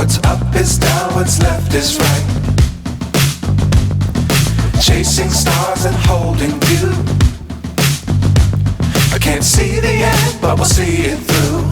What's up is down, what's left is right. Chasing stars and holding you. I can't see the end, but we'll see it through.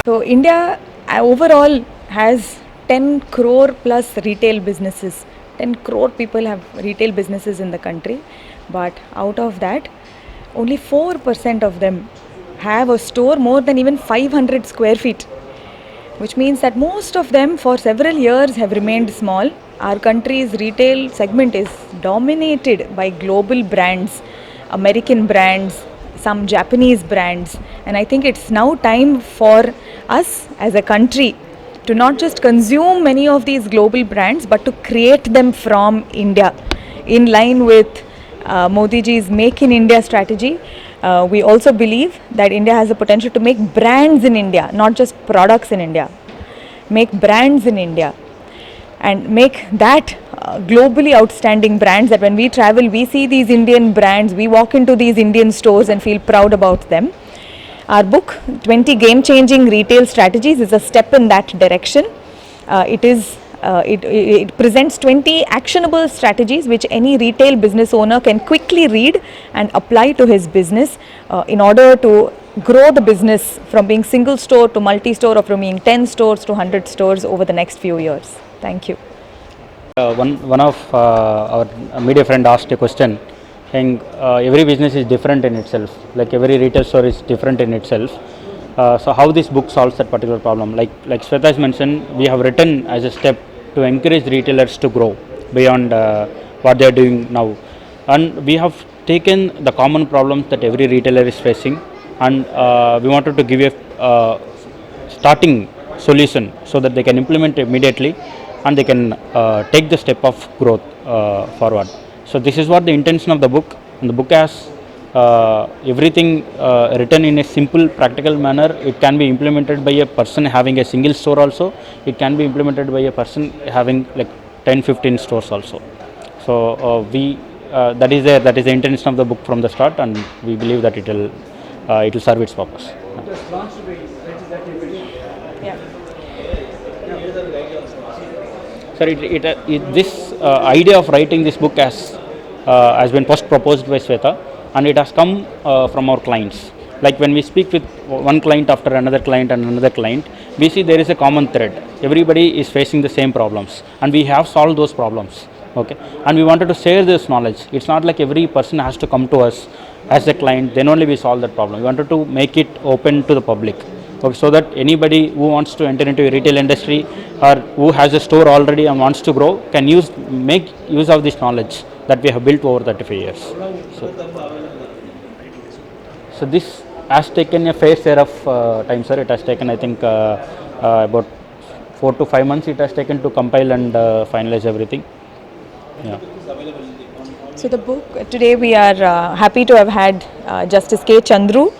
So India overall has 10 crore plus retail businesses. 10 crore people have retail businesses in the country, but out of that, only 4% of them have a store more than even 500 square feet, which means that most of them for several years have remained small. Our country's retail segment is dominated by global brands, American brands, some Japanese brands, and I think it's now time for us as a country to not just consume many of these global brands but to create them from India in line with Modi ji's Make in India strategy. We also believe that India has the potential to make brands in India, not just products in India. Make brands in India and make that globally outstanding brands that when we travel, we see these Indian brands, we walk into these Indian stores and feel proud about them. Our book, 20 Game-Changing Retail Strategies, is a step in that direction. It presents 20 actionable strategies which any retail business owner can quickly read and apply to his business in order to grow the business from being single store to multi-store, or from being 10 stores to 100 stores over the next few years. Thank you. One of our media friend asked a question saying every business is different in itself, like every retail store is different in itself. So how this book solves that particular problem? Like Swetha has mentioned, we have written as a step to encourage retailers to grow beyond what they are doing now, and we have taken the common problems that every retailer is facing, and we wanted to give a starting solution so that they can implement immediately and they can take the step of growth forward. So this is what the intention of the book, and the book has everything written in a simple practical manner. It can be implemented by a person having a single store also. It can be implemented by a person having like 10-15 stores also. So that is the intention of the book from the start, and we believe that it will serve its purpose. Sir, this idea of writing this book has been first proposed by Swetha, and it has come from our clients. Like when we speak with one client after another client and another client, we see there is a common thread. Everybody is facing the same problems, and we have solved those problems. Okay, and we wanted to share this knowledge. It's not like every person has to come to us as a client, then only we solve that problem. We wanted to make it open to the public. Okay, so that anybody who wants to enter into a retail industry or who has a store already and wants to grow can make use of this knowledge that we have built over 35 years. So this has taken a fair share of time, sir. It has taken, I think, about 4 to 5 months it has taken to compile and finalize everything. Yeah. So the book, today we are happy to have had Justice K Chandru,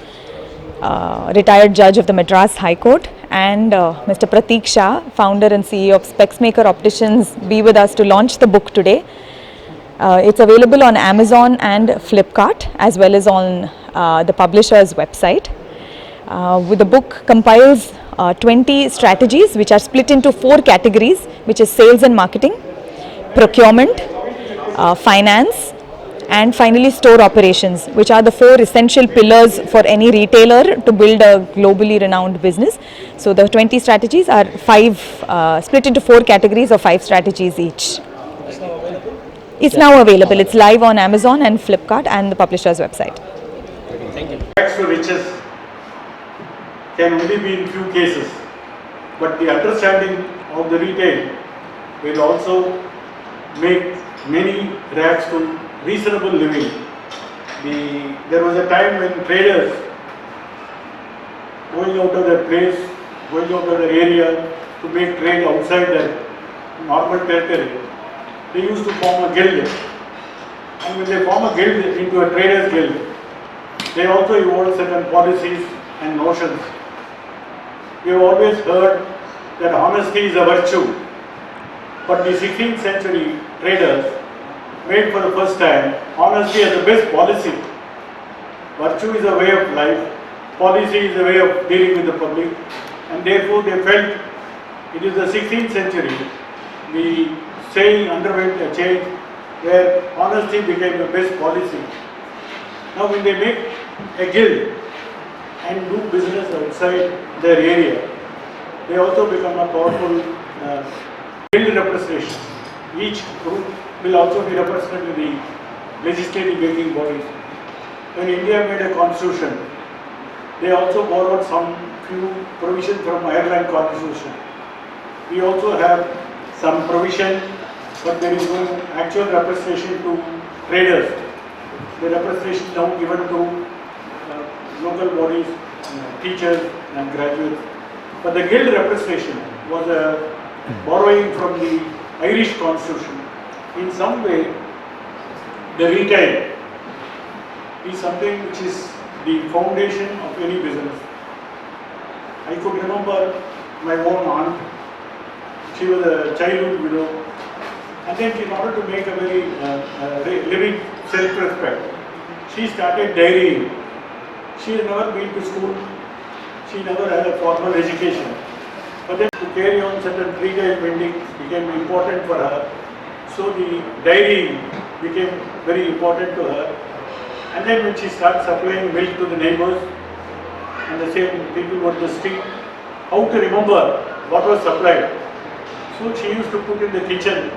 retired judge of the Madras High Court, and Mr. Pratik, Shah, founder and CEO of Specsmakers Opticians, be with us to launch the book today. It's available on Amazon and Flipkart as well as on the publisher's website. The book compiles 20 strategies which are split into 4 categories, which is sales and marketing, procurement, finance, and finally store operations, which are the 4 essential pillars for any retailer to build a globally renowned business. So the 20 strategies are split into 4 categories of 5 strategies each. It's now available. It's live on Amazon and Flipkart and the publisher's website. Thank you. Rags to riches can only be in few cases, but the understanding of the retail will also make many rags to reasonable living. There was a time when traders going out of their place, going out of their area to make trade outside their normal territory, they used to form a guild And when they form a guild into a traders guild, they also evolve certain policies and notions. We have always heard that honesty is a virtue, but the 16th century traders made for the first time honesty as the best policy. Virtue is a way of life, policy is a way of dealing with the public, and therefore they felt it is the 16th century, the saying underwent a change where honesty became the best policy. Now when they make a guild and do business outside their area, they also become a powerful guild representation. Each group will also be represented in the legislative making bodies. When India made a constitution, they also borrowed some few provisions from Ireland constitution. We also have some provision, but there is no actual representation to traders. The representation now given to local bodies, teachers and graduates. But the guild representation was a borrowing from the Irish constitution. In some way, the retail is something which is the foundation of any business. I could remember my own aunt. She was a childhood widow, and then in order to make a very living self-respect, she started dairying. She had never been to school. She never had a formal education. But then to carry on certain retail vending became important for her. So the dairying became very important to her. And then when she started supplying milk to the neighbors and the same people were the street, how to remember what was supplied. So she used to put in the kitchen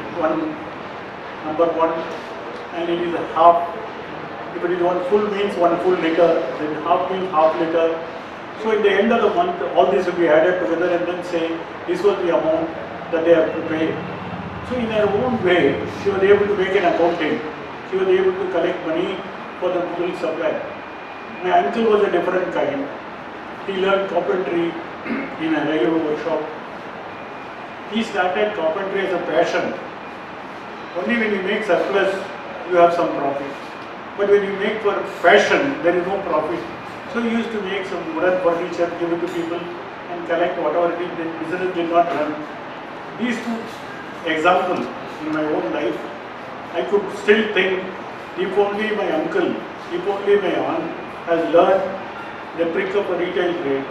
number one, and it is a half. If it is one full means one full liter, then half means half liter. So in the end of the month, all this will be added together and then say this was the amount that they have to pay. So in her own way, she was able to make an accounting. She was able to collect money for the milk supply. My uncle was a different kind. He learned carpentry in a railway workshop. He started carpentry as a passion. Only when you make surplus, you have some profit. But when you make for fashion, there is no profit. So he used to make some wooden furniture, give it to people and collect whatever it is. The business did not run. These two examples in my own life, I could still think if only my uncle, if only my aunt has learned the trick of a retail trade,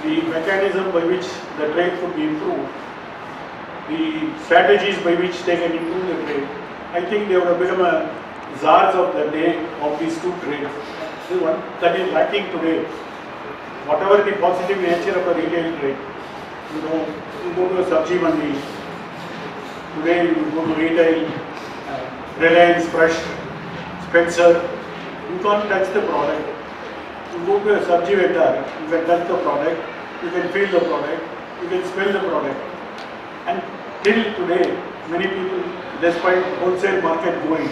the mechanism by which the trade could be improved, the strategies by which they can improve the trade, I think they would have become a czars of the day of these two trades. This one that is lacking today. Whatever the positive nature of a retail trade, you go to a sabji mandi, today you go to retail, Reliance, Fresh, Spencer, you can't touch the product. You go to a sabji vendor, you can touch the product, you can feel the product, you can smell the product. And till today, many people, despite wholesale market going,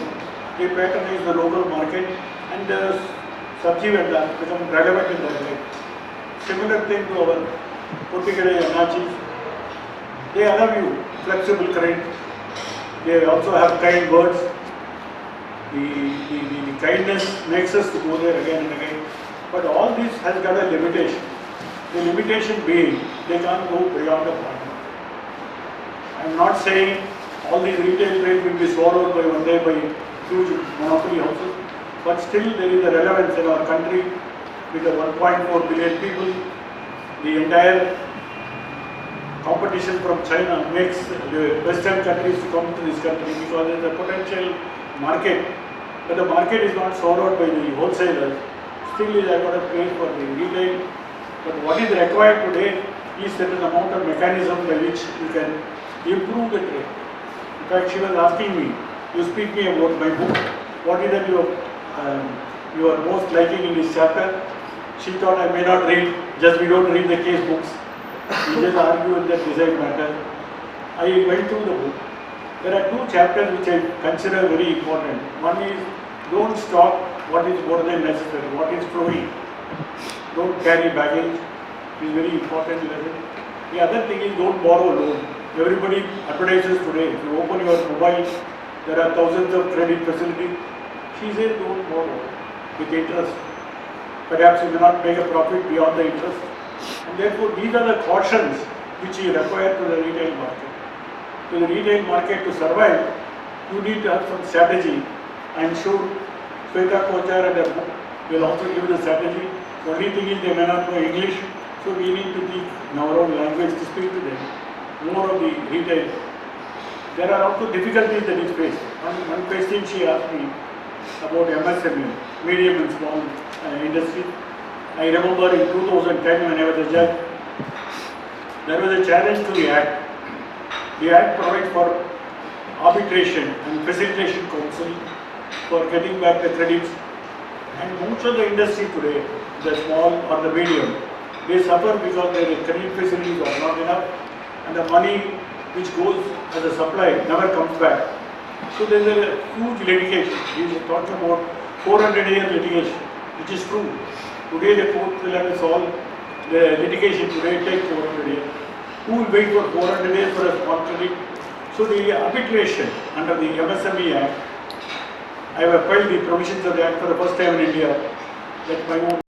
they patronize the local market and the sabji vendor become relevant in their life. Similar thing to our Potikade Yanachis. They allow you flexible credit. They also have kind words. The kindness makes us to go there again and again. But all this has got a limitation. The limitation being they can't go beyond a point. I am not saying all these retail trade will be swallowed by one day by huge monopoly houses, but still there is a relevance in our country with the 1.4 billion people. The entire competition from China makes the Western countries to come to this country because there is a potential market. But the market is not swallowed by the wholesalers. Still is I got to pay for the retail. But what is required today is certain amount of mechanism by which you can improve the trade. In fact, she was asking me, you speak me about my book. What is that you are most liking in this chapter? She thought I may not read, just we don't read the case books. We just argue and that decide matter. I went through the book. There are two chapters which I consider very important. One is don't stock what is more than necessary, what is flowing. Don't carry baggage. It is very important lesson. The other thing is don't borrow loan. Everybody advertises today. If you open your mobile there are thousands of credit facilities. She says don't borrow with interest. Perhaps you may not make a profit beyond the interest. And therefore these are the cautions which you require to the retail market. To the retail market to survive, you need to have some strategy. I am sure Swetha Kochar and her book will also give the strategy. The only thing is they may not know English, so we need to teach in our own language to speak to them. More of the retail. There are also difficulties that is faced. One question she asked me about MSME, medium and small industry. I remember in 2010 when I was a judge, there was a challenge to the Act. The Act provides for arbitration and facilitation counsel for getting back the credits. And most of the industry today, the small or the medium, they suffer because their credit facilities are not enough and the money which goes as a supply never comes back. So there is a huge litigation. We are talking about 400-year litigation, which is true. Today the court will have to solve the litigation today take 400 years. Who will wait for 400 years for a small credit? So the arbitration under the MSME Act, I have applied the provisions of the Act for the first time in India, that my own